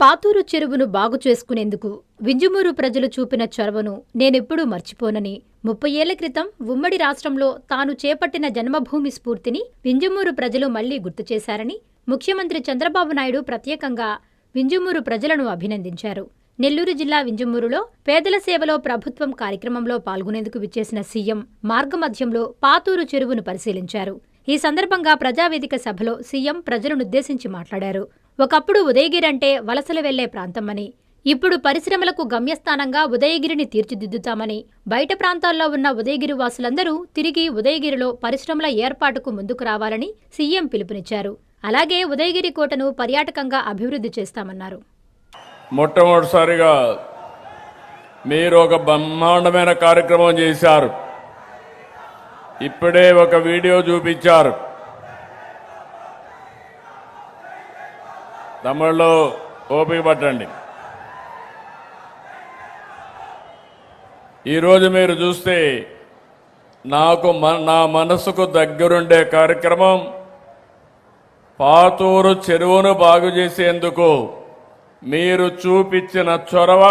పాతూరు చెరువును బాగు చేసుకునేందుకు వింజమూరు ప్రజలు చూపిన చొరవను నేనెప్పుడూ మర్చిపోనని 30 ఏళ్ల క్రితం ఉమ్మడి రాష్ట్రంలో తాను చేపట్టిన జన్మభూమి స్ఫూర్తిని వింజమూరు ప్రజలు మళ్లీ గుర్తు చేశారని ముఖ్యమంత్రి చంద్రబాబు నాయుడు ప్రత్యేకంగా వింజమూరు ప్రజలను అభినందించారు. నెల్లూరు జిల్లా వింజమూరులో పేదల సేవలో ప్రభుత్వం కార్యక్రమంలో పాల్గొనేందుకు విచ్చేసిన సీఎం మార్గమధ్యంలో పాతూరు చెరువును పరిశీలించారు. ఈ సందర్భంగా ప్రజావేదిక సభలో సీఎం ప్రజలనుద్దేశించి మాట్లాడారు. ఒకప్పుడు ఉదయగిరి అంటే వలసలు వెళ్లే ప్రాంతమని, ఇప్పుడు పరిశ్రమలకు గమ్యస్థానంగా ఉదయగిరిని తీర్చిదిద్దుతామని, బయట ప్రాంతాల్లో ఉన్న ఉదయగిరి వాసులందరూ తిరిగి ఉదయగిరిలో పరిశ్రమల ఏర్పాటుకు ముందుకు రావాలని సీఎం పిలుపునిచ్చారు. అలాగే ఉదయగిరి కోటను పర్యాటకంగా అభివృద్ధి చేస్తామన్నారు. మొట్టమొదటిసారిగా మీరు ఒక బ్రహ్మాండమైన కార్యక్రమం చేశారు. ఇప్పుడే ఒక వీడియో చూపించారు. తమిళలో ఓపిక పట్టండి. ఈరోజు మీరు చూస్తే నా మనసుకు దగ్గరుండే కార్యక్రమం పాతూరు చెరువును బాగు చేసేందుకు మీరు చూపించిన చొరవ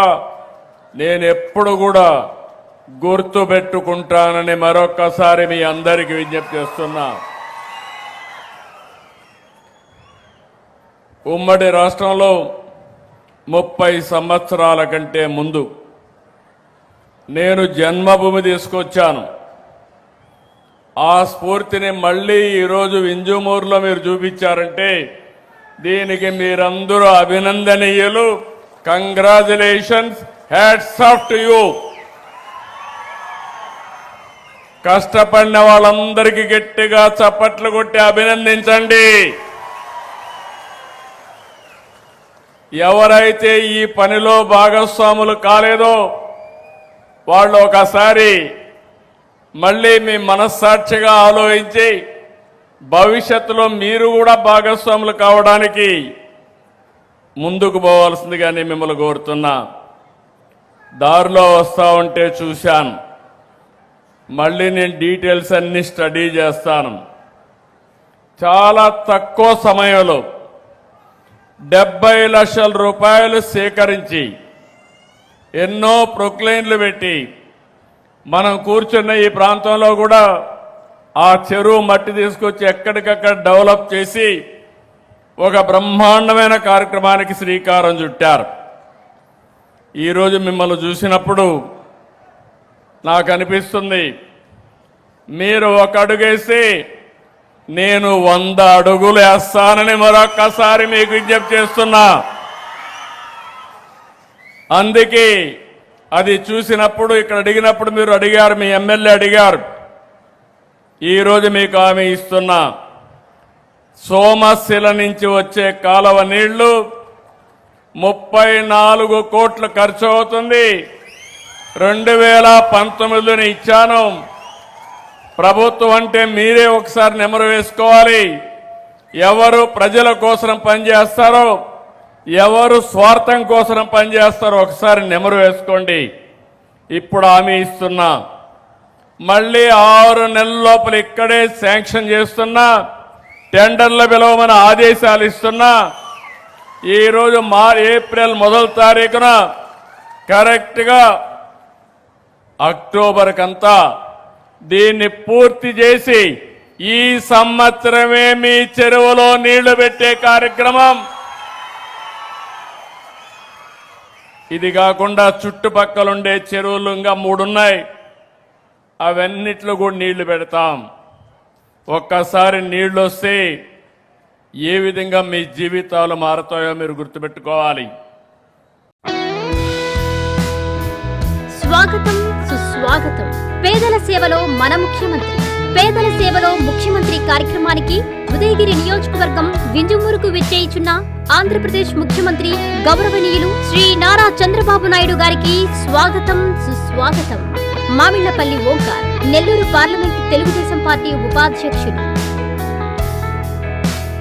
నేనెప్పుడు కూడా గుర్తుపెట్టుకుంటానని మరొక్కసారి మీ అందరికీ విజ్ఞప్తి చేస్తున్నా. ఉమ్మడి రాష్ట్రంలో 30 సంవత్సరాల కంటే ముందు నేను జన్మభూమి తీసుకొచ్చాను. ఆ స్ఫూర్తిని మళ్లీ ఈరోజు వింజమూరులో మీరు చూపించారంటే దీనికి మీరందరూ అభినందనీయులు. Congratulations, hats off to you. కష్టపడిన వాళ్ళందరికీ గట్టిగా చప్పట్లు కొట్టి అభినందించండి. ఎవరైతే ఈ పనిలో భాగస్వాములు కాలేదో వాళ్ళు ఒకసారి మళ్లీ మీ మనస్సాక్షిగా ఆలోచించి భవిష్యత్తులో మీరు కూడా భాగస్వాములు కావడానికి ముందుకు పోవాల్సిందిగానే మిమ్మల్ని కోరుతున్నా. దారిలో వస్తా ఉంటే చూశాను. మళ్ళీ నేను డీటెయిల్స్ అన్ని స్టడీ చేస్తాను. చాలా తక్కువ సమయంలో 70 లక్షల రూపాయలు సేకరించి ఎన్నో ప్రొక్లైన్లు పెట్టి మనం కూర్చున్న ఈ ప్రాంతంలో కూడా ఆ చెరువు మట్టి తీసుకొచ్చి ఎక్కడికక్కడ డెవలప్ చేసి ఒక బ్రహ్మాండమైన కార్యక్రమానికి శ్రీకారం చుట్టారు. ఈరోజు మిమ్మల్ని చూసినప్పుడు నాకు అనిపిస్తుంది మీరు ఒక అడుగేసి నేను 100 అడుగులు వేస్తానని మరొక్కసారి మీకు విజ్ఞప్తి చేస్తున్నా. అందుకే అది చూసినప్పుడు ఇక్కడ అడిగినప్పుడు మీరు అడిగారు, మీ ఎమ్మెల్యే అడిగారు. ఈరోజు మీకు హామీ ఇస్తున్నా. సోమశిల నుంచి వచ్చే కాలువ నీళ్లు 34 కోట్లు ఖర్చు అవుతుంది. 2019 ఇచ్చాను. ప్రభుత్వం అంటే మీరే ఒకసారి నెమరు వేసుకోవాలి. ఎవరు ప్రజల కోసం పనిచేస్తారో, ఎవరు స్వార్థం కోసం పనిచేస్తారో ఒకసారి నెమరు వేసుకోండి. ఇప్పుడు హామీ ఇస్తున్నా. మళ్ళీ 6 నెలల లోపల ఇక్కడే శాంక్షన్ చేస్తున్నా. టెండర్లు పిలవమని ఆదేశాలు ఇస్తున్నా. ఈరోజు ఏప్రిల్ 1వ తారీఖున కరెక్ట్గా అక్టోబర్ కంతా దీన్ని పూర్తి చేసి ఈ సంవత్సరమే మీ చెరువులో నీళ్లు పెట్టే కార్యక్రమం. ఇది కాకుండా చుట్టుపక్కలుండే చెరువులు ఇంకా 3 ఉన్నాయి. అవన్నిట్లో కూడా నీళ్లు పెడతాం. ఒక్కసారి నీళ్లు వస్తే ఏ విధంగా మీ జీవితాలు మారుతాయో మీరు గుర్తుపెట్టుకోవాలి. స్వాగతం, సుస్వాగతం. పేదల సేవలో మన ముఖ్యమంత్రి, పేదల సేవలో ముఖ్యమంత్రి కార్యక్రమానికి ఉదయగిరి నియోజకవర్గం వింజమూరుకు విచ్చేయుచున్న ఆంధ్రప్రదేశ్ ముఖ్యమంత్రి గౌరవనీయులు శ్రీ నారా చంద్రబాబు నాయుడు గారికి స్వాగతం, సుస్వాగతం. మామిళ్లపల్లి ఓంకార్, నెల్లూరు పార్లమెంట్ తెలుగుదేశం పార్టీ ఉపాధ్యక్షుడు.